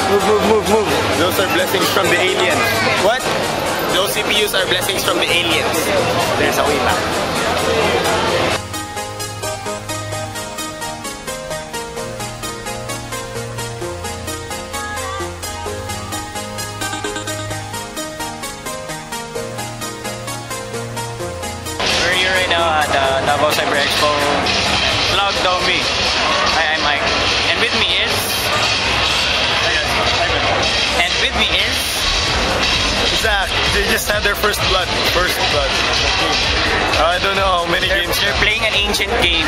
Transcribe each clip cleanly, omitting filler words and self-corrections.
Move. Those are blessings from the aliens. What? Those CPUs are blessings from the aliens. There's a way back. We're here right now at Davao Cyber Expo. Vlog Domi. Hi, I'm Mike. And with me is... Zach, they just had their first blood. I don't know how many games. They're playing an ancient game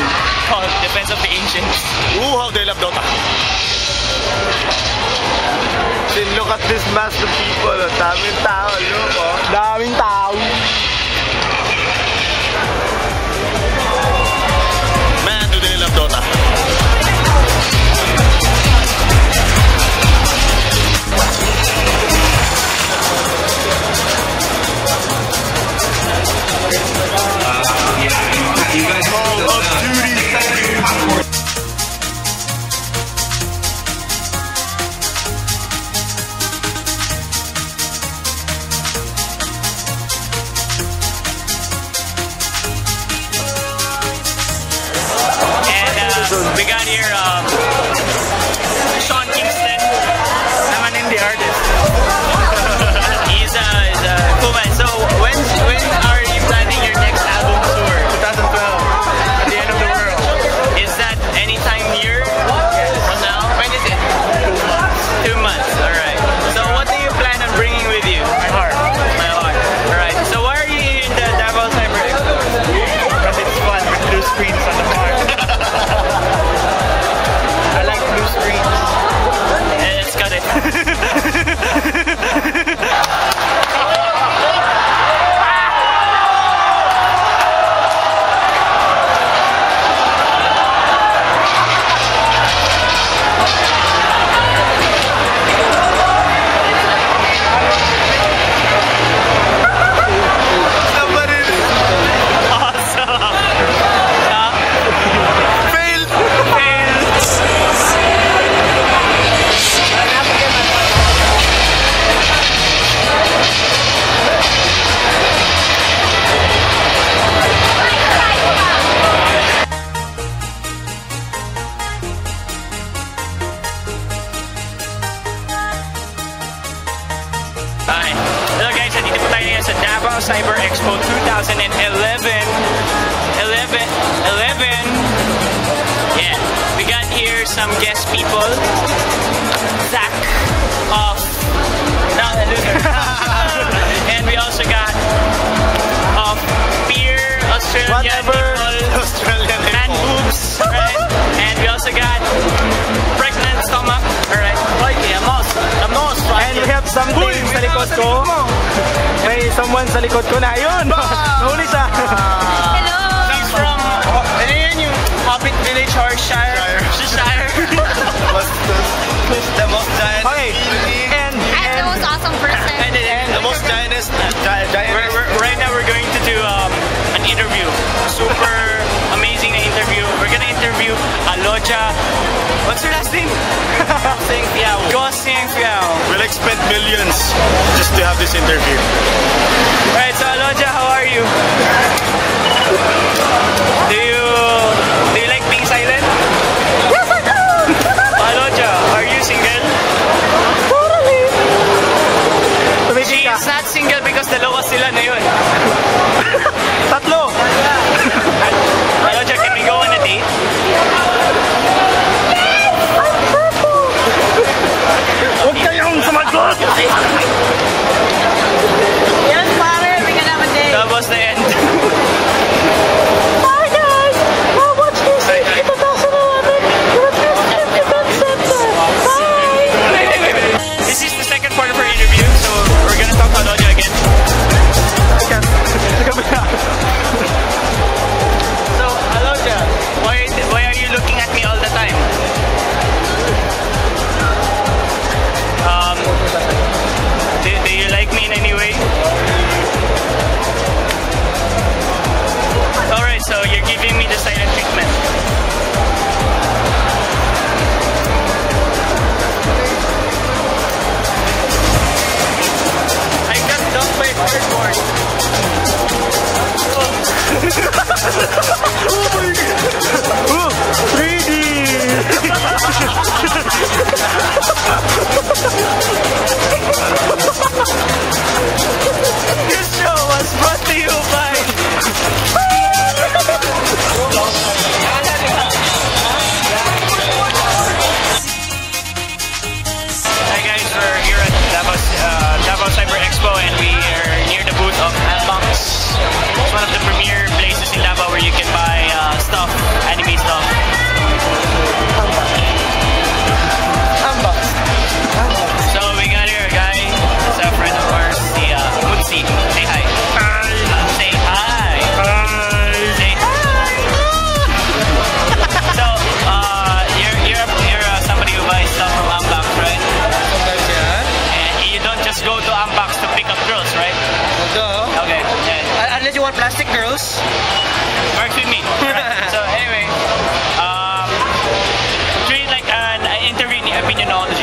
called Defense of the Ancients. Ooh, how they love Dota. See, look at this mass of people. Daming tao, look, oh. Daming tao. Man, do they love Dota. You guys Call of Duty. And we got here Sean Kingston. I'm an indie artist. He's a cool man. So when are you planning your next album tour? 2012. At the end of the world. Is that anytime near from now? When is it? 2 months. Alright. So what do you plan on bringing with you? My heart. Alright. So why are you here in the Davao Cyber Expo? Because it's fun with blue screens on the bar. I like blue screens. And let's cut it. Hello guys, nandito po tayo ngayon sa Davao Cyber Expo 2011. Yeah, we got here some guest people. Zach of Now the Loser. And we also got Beer Australian Australian Man boobs, right? And we also got pregnant stomach, alright? And we have something sa likod ko. May someone sa likod ko na ayun. Nahuli siya. Hello! He's from, ano yun yung Hobbit Village, Shire. The most giant. Okay. And I'm the most awesome person. And The most giantest. right now we're going to do an interview. Super amazing na interview. We're gonna interview Aloja. What's her last name? Goseng Fiao. We'll expend millions just to have this interview. Alright, so Aloja, how are you? Do you like being silent? Yes, I do! Aloja, are you single? She's not single because dalawa sila na yun. tatlo. Aloja, can we go on a date? Huwag kayong sumagot. Yes, pare, we can have a date. Tapos na end. Bye, guys! Well, watch this in 2011. Let's go to the event center. Bye! This is the second part of our interview, so we're gonna talk to Aloja again. Ooh, 3D! This show was brought to you by Hi guys, we're here at Davao Cyber Expo and we are near the booth of Ambox. It's one of the premier places in Davao where you can buy stuff, anime stuff. So we got here a guy, it's a friend of ours, the Mutsi. Say hi. Say hi. Say hi. So you're somebody who buys stuff from Ambox, right? Sometimes yeah. And you don't just go to Ambox to pick up girls, right? Duh. Okay. Yeah. Unless you want plastic girls. Works with me. Right? So anyway, treat it like an interview in opinionology.